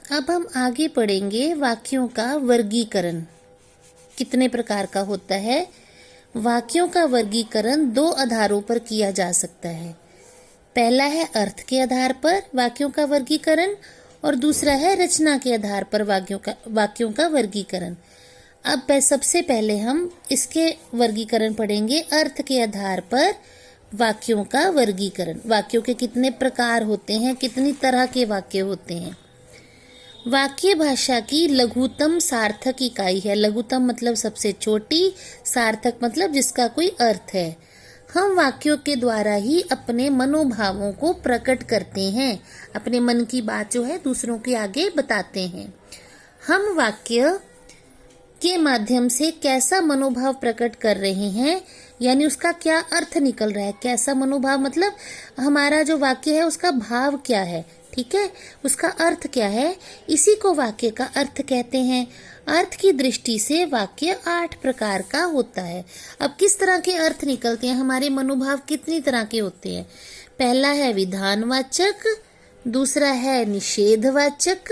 अब हम आगे पढ़ेंगे वाक्यों का वर्गीकरण कितने प्रकार का होता है। वाक्यों का वर्गीकरण दो आधारों पर किया जा सकता है। पहला है अर्थ के आधार पर वाक्यों का वर्गीकरण और दूसरा है रचना के आधार पर वाक्यों का वर्गीकरण। अब सबसे पहले हम इसके वर्गीकरण पढ़ेंगे, अर्थ के आधार पर वाक्यों का वर्गीकरण। वाक्यों के कितने प्रकार होते हैं, कितनी तरह के वाक्य होते हैं। वाक्य भाषा की लघुतम सार्थक इकाई है। लघुतम मतलब सबसे छोटी, सार्थक मतलब जिसका कोई अर्थ है। हम वाक्यों के द्वारा ही अपने मनोभावों को प्रकट करते हैं, अपने मन की बात जो है दूसरों के आगे बताते हैं। हम वाक्य के माध्यम से कैसा मनोभाव प्रकट कर रहे हैं, यानी उसका क्या अर्थ निकल रहा है। कैसा मनोभाव मतलब हमारा जो वाक्य है उसका भाव क्या है, ठीक है, उसका अर्थ क्या है, इसी को वाक्य का अर्थ कहते हैं। अर्थ की दृष्टि से वाक्य 8 प्रकार का होता है। अब किस तरह के अर्थ निकलते हैं, हमारे मनोभाव कितनी तरह के होते हैं। पहला है विधानवाचक, दूसरा है निषेधवाचक,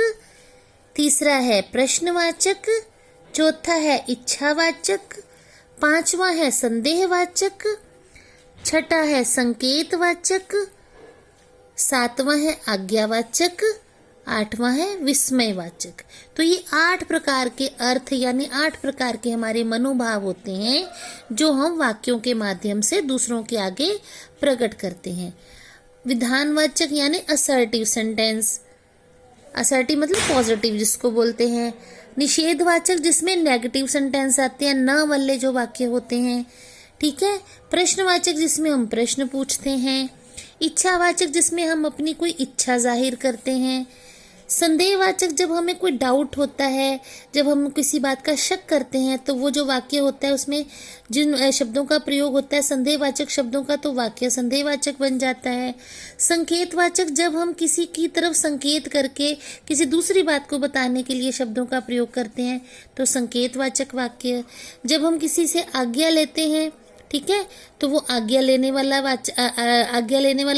तीसरा है प्रश्नवाचक, चौथा है इच्छावाचक, पांचवा है संदेहवाचक, छठा है संकेतवाचक, सातवां है आज्ञावाचक, आठवां है विस्मयवाचक। तो ये 8 प्रकार के अर्थ यानी 8 प्रकार के हमारे मनोभाव होते हैं जो हम वाक्यों के माध्यम से दूसरों के आगे प्रकट करते हैं। विधानवाचक यानी असर्टिव सेंटेंस, असर्टिव मतलब पॉजिटिव जिसको बोलते हैं। निषेधवाचक जिसमें नेगेटिव सेंटेंस आते हैं, न वाले जो वाक्य होते हैं, ठीक है। प्रश्नवाचक जिसमें हम प्रश्न पूछते हैं। इच्छावाचक जिसमें हम अपनी कोई इच्छा जाहिर करते हैं। संदेहवाचक जब हमें कोई डाउट होता है, जब हम किसी बात का शक करते हैं, तो वो जो वाक्य होता है उसमें जिन शब्दों का प्रयोग होता है संदेहवाचक शब्दों का, तो वाक्य संदेहवाचक बन जाता है। संकेतवाचक जब हम किसी की तरफ संकेत करके किसी दूसरी बात को बताने के लिए शब्दों का प्रयोग करते हैं तो संकेतवाचक वाक्य। जब हम किसी से आज्ञा लेते हैं, ठीक है, तो वो आज्ञा लेने वाला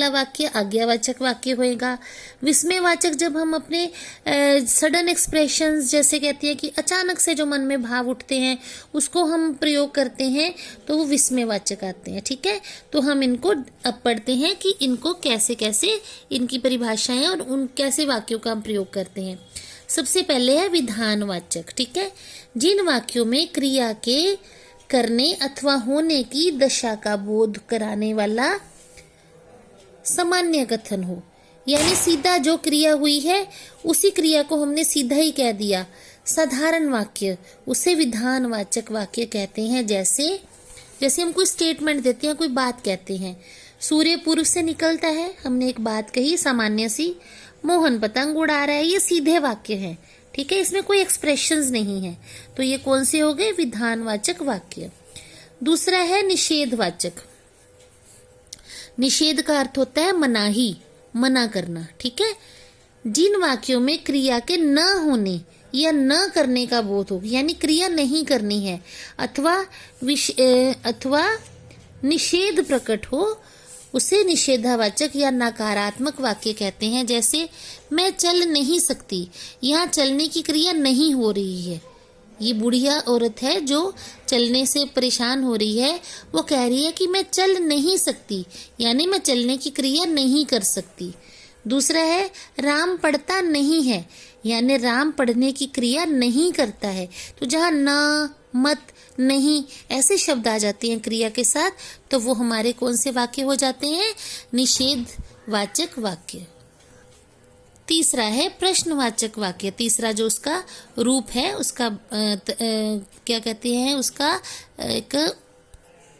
वाक्य आज्ञावाचक वाक्य होएगा। विस्मयवाचक जब हम अपने सडन एक्सप्रेशंस जैसे कहते हैं कि अचानक से जो मन में भाव उठते हैं उसको हम प्रयोग करते हैं तो वो विस्मयवाचक आते हैं, ठीक है। तो हम इनको अब पढ़ते हैं कि इनको कैसे कैसे इनकी परिभाषाएं और उन कैसे वाक्यों का हम प्रयोग करते हैं। सबसे पहले है विधानवाचक, ठीक है, जिन वाक्यों में क्रिया के करने अथवा होने की दशा का बोध कराने वाला सामान्य कथन हो, यानी सीधा जो क्रिया हुई है उसी क्रिया को हमने सीधा ही कह दिया। साधारण वाक्य उसे विधानवाचक वाक्य कहते हैं। जैसे हम कोई स्टेटमेंट देते हैं, कोई बात कहते हैं, सूर्य पूर्व से निकलता है, हमने एक बात कही सामान्य सी, मोहन पतंग उड़ा रहा है, ये सीधे वाक्य हैं, ठीक है, इसमें कोई एक्सप्रेशंस नहीं है। तो ये कौन से हो गए, विधानवाचक वाक्य। दूसरा है निषेधवाचक। निषेध का अर्थ होता है मनाही, मना करना, ठीक है। जिन वाक्यों में क्रिया के न होने या न करने का बोध हो, यानी क्रिया नहीं करनी है अथवा निषेध प्रकट हो, उसे निषेधावाचक या नकारात्मक वाक्य कहते हैं। जैसे मैं चल नहीं सकती, यहाँ चलने की क्रिया नहीं हो रही है, ये बुढ़िया औरत है जो चलने से परेशान हो रही है, वो कह रही है कि मैं चल नहीं सकती, यानी मैं चलने की क्रिया नहीं कर सकती। दूसरा है राम पढ़ता नहीं है, यानी राम पढ़ने की क्रिया नहीं करता है। तो जहाँ न, मत, नहीं ऐसे शब्द आ जाते हैं क्रिया के साथ, तो वो हमारे कौन से वाक्य हो जाते हैं, निषेधवाचक वाक्य। तीसरा है प्रश्नवाचक वाक्य। तीसरा जो उसका रूप है उसका क्या कहते हैं, उसका एक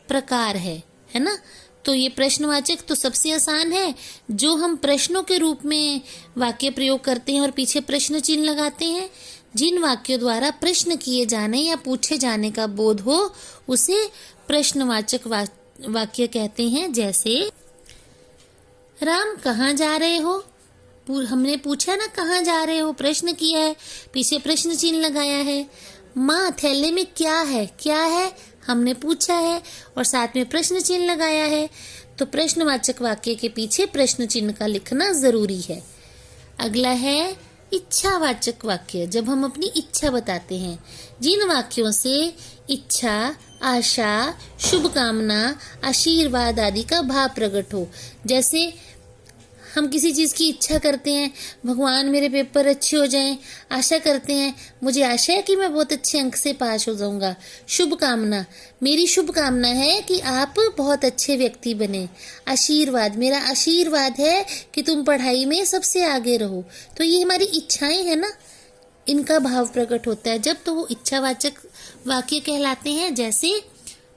प्रकार है ना। तो ये प्रश्नवाचक तो सबसे आसान है, जो हम प्रश्नों के रूप में वाक्य प्रयोग करते हैं और पीछे प्रश्न चिन्ह लगाते हैं। जिन वाक्यों द्वारा प्रश्न किए जाने या पूछे जाने का बोध हो उसे प्रश्नवाचक वाक्य कहते हैं। जैसे राम कहाँ जा रहे हो, हमने पूछा ना कहाँ जा रहे हो, प्रश्न किया है, पीछे प्रश्न चिन्ह लगाया है। माँ थैले में क्या है, क्या है हमने पूछा है और साथ में प्रश्न चिन्ह लगाया है। तो प्रश्नवाचक वाक्य के पीछे प्रश्न चिन्ह का लिखना जरूरी है। अगला है इच्छावाचक वाक्य, जब हम अपनी इच्छा बताते हैं, जिन वाक्यों से इच्छा, आशा, शुभकामना, आशीर्वाद आदि का भाव प्रकट हो। जैसे हम किसी चीज़ की इच्छा करते हैं, भगवान मेरे पेपर अच्छे हो जाएं, आशा करते हैं, मुझे आशा है कि मैं बहुत अच्छे अंक से पास हो जाऊंगा। शुभकामना, मेरी शुभकामना है कि आप बहुत अच्छे व्यक्ति बने। आशीर्वाद, मेरा आशीर्वाद है कि तुम पढ़ाई में सबसे आगे रहो। तो ये हमारी इच्छाएं हैं ना, इनका भाव प्रकट होता है जब, तो वो इच्छावाचक वाक्य कहलाते हैं। जैसे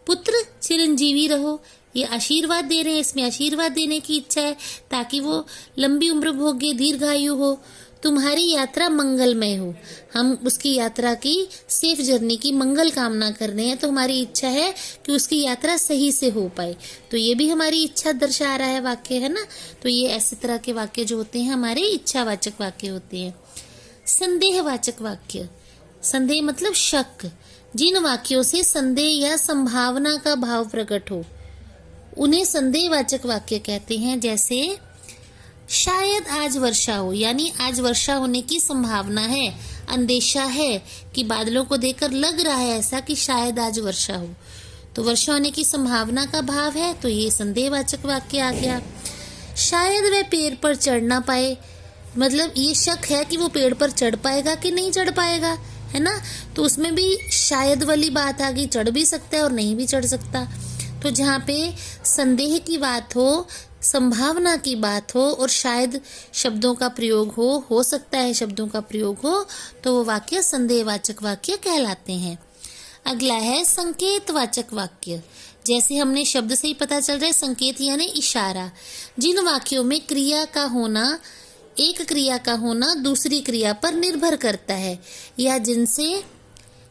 पुत्र चिरंजीवी रहो, ये आशीर्वाद दे रहे हैं, इसमें आशीर्वाद देने की इच्छा है ताकि वो लंबी उम्र भोगे, दीर्घायु हो। तुम्हारी यात्रा मंगलमय हो, हम उसकी यात्रा की, सेफ जर्नी की मंगल कामना कर रहे हैं, तो हमारी इच्छा है कि उसकी यात्रा सही से हो पाए। तो ये भी हमारी इच्छा दर्शा रहा है वाक्य, है ना। तो ये ऐसे तरह के वाक्य जो होते हैं हमारे इच्छावाचक वाक्य होते हैं। संदेहवाचक वाक्य, संदेह मतलब शक, जिन वाक्यों से संदेह या संभावना का भाव प्रकट हो उन्हें संदेहवाचक वाक्य कहते हैं। जैसे शायद आज वर्षा हो, यानी आज वर्षा होने की संभावना है, अंदेशा है कि बादलों को देखकर लग रहा है ऐसा कि शायद आज वर्षा हो, तो वर्षा होने की संभावना का भाव है, तो ये संदेहवाचक वाक्य आ गया। शायद वह पेड़ पर चढ़ ना पाए, मतलब ये शक है कि वो पेड़ पर चढ़ पाएगा कि नहीं चढ़ पाएगा, है ना। तो उसमें भी शायद वाली बात आ गई, चढ़ भी सकता है और नहीं भी चढ़ सकता। तो जहाँ पे संदेह की बात हो, संभावना की बात हो और शायद शब्दों का प्रयोग हो सकता है शब्दों का प्रयोग हो, तो वो वाक्य संदेहवाचक वाक्य कहलाते हैं। अगला है संकेतवाचक वाक्य। जैसे हमने शब्द से ही पता चल रहा है, संकेत यानी इशारा। जिन वाक्यों में क्रिया का होना, एक क्रिया का होना दूसरी क्रिया पर निर्भर करता है या जिनसे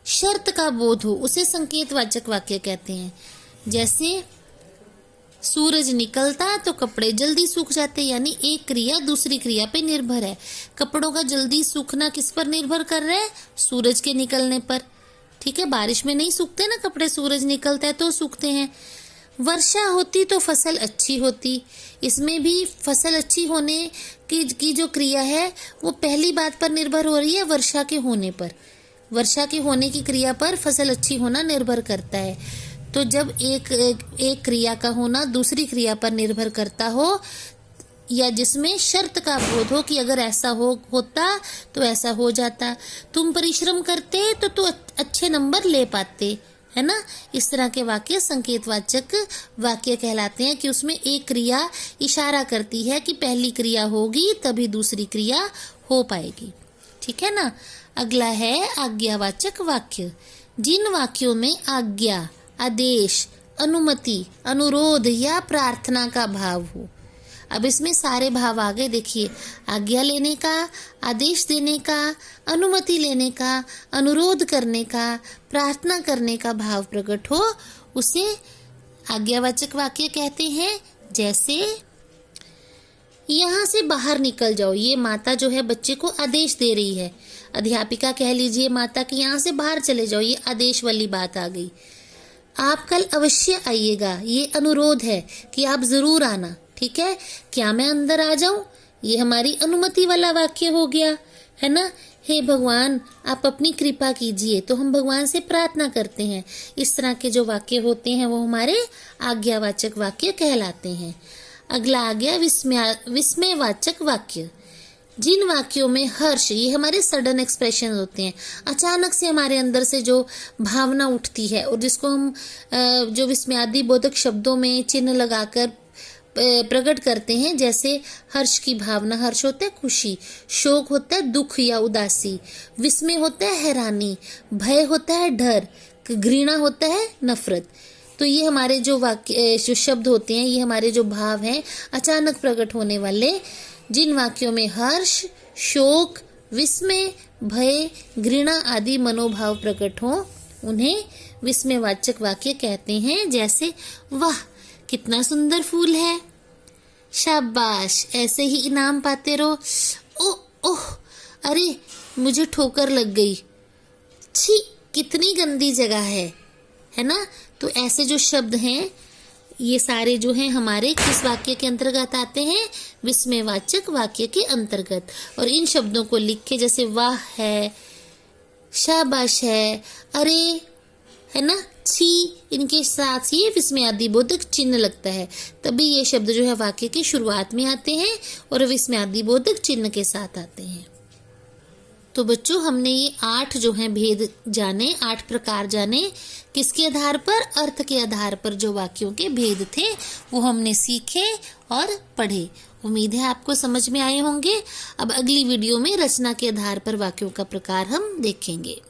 शर्त का बोध हो, उसे संकेतवाचक वाक्य कहते हैं। जैसे सूरज निकलता तो कपड़े जल्दी सूख जाते, यानी एक क्रिया दूसरी क्रिया पे निर्भर है। कपड़ों का जल्दी सूखना किस पर निर्भर कर रहा है? सूरज के निकलने पर। ठीक है, बारिश में नहीं सूखते ना कपड़े, सूरज निकलता है तो सूखते हैं। वर्षा होती तो फसल अच्छी होती, इसमें भी फसल अच्छी होने की जो क्रिया है वो पहली बात पर निर्भर हो रही है, वर्षा के होने पर। वर्षा के होने की क्रिया पर फसल अच्छी होना निर्भर करता है। तो जब एक क्रिया का होना दूसरी क्रिया पर निर्भर करता हो या जिसमें शर्त का बोध हो कि अगर ऐसा होता तो ऐसा हो जाता, तुम परिश्रम करते तो अच्छे नंबर ले पाते, है ना। इस तरह के वाक्य संकेतवाचक वाक्य कहलाते हैं कि उसमें एक क्रिया इशारा करती है कि पहली क्रिया होगी तभी दूसरी क्रिया हो पाएगी। ठीक है ना। अगला है आज्ञावाचक वाक्य। जिन वाक्यों में आज्ञा, आदेश, अनुमति, अनुरोध या प्रार्थना का भाव हो। अब इसमें सारे भाव आ गए, देखिए, आज्ञा लेने का, आदेश देने का, अनुमति लेने का, अनुरोध करने का, प्रार्थना करने का भाव प्रकट हो, उसे आज्ञावाचक वाक्य कहते हैं। जैसे यहाँ से बाहर निकल जाओ, ये माता जो है बच्चे को आदेश दे रही है, अध्यापिका कह लीजिए माता कि यहाँ से बाहर चले जाओ, ये आदेश वाली बात आ गई। आप कल अवश्य आइएगा, ये अनुरोध है कि आप जरूर आना। ठीक है, क्या मैं अंदर आ जाऊं, ये हमारी अनुमति वाला वाक्य हो गया, है ना। हे भगवान आप अपनी कृपा कीजिए, तो हम भगवान से प्रार्थना करते हैं। इस तरह के जो वाक्य होते हैं वो हमारे आज्ञावाचक वाक्य कहलाते हैं। अगला आ गया विस्मयवाचक वाक्य। जिन वाक्यों में हर्ष, ये हमारे सडन एक्सप्रेशन होते हैं, अचानक से हमारे अंदर से जो भावना उठती है और जिसको हम जो विस्मयादि बोधक शब्दों में चिन्ह लगाकर प्रकट करते हैं। जैसे हर्ष की भावना, हर्ष होता है खुशी, शोक होता है दुख या उदासी, विस्मय होता है हैरानी, भय होता है डर, घृणा होता है नफरत। तो ये हमारे जो वाक्य जो शब्द होते हैं, ये हमारे जो भाव हैं अचानक प्रकट होने वाले। जिन वाक्यों में हर्ष, शोक, विस्मय, भय, घृणा आदि मनोभाव प्रकट हो उन्हें विस्मयवाचक वाक्य कहते हैं। जैसे वाह कितना सुंदर फूल है, शाबाश ऐसे ही इनाम पाते रहो, ओह अरे मुझे ठोकर लग गई, छी कितनी गंदी जगह है ना। तो ऐसे जो शब्द हैं ये सारे जो हैं हमारे किस वाक्य के अंतर्गत आते हैं? विस्मयवाचक वाक्य के अंतर्गत। और इन शब्दों को लिख के, जैसे वाह है, शाबाश है, अरे है ना, छी, इनके साथ ये विस्मयादिबोधक चिन्ह लगता है, तभी ये शब्द जो है वाक्य की शुरुआत में आते हैं और विस्मयादिबोधक चिन्ह के साथ आते हैं। तो बच्चों, हमने ये 8 जो हैं भेद जाने, 8 प्रकार जाने। किसके आधार पर? अर्थ के आधार पर जो वाक्यों के भेद थे वो हमने सीखे और पढ़े। उम्मीद है आपको समझ में आए होंगे। अब अगली वीडियो में रचना के आधार पर वाक्यों का प्रकार हम देखेंगे।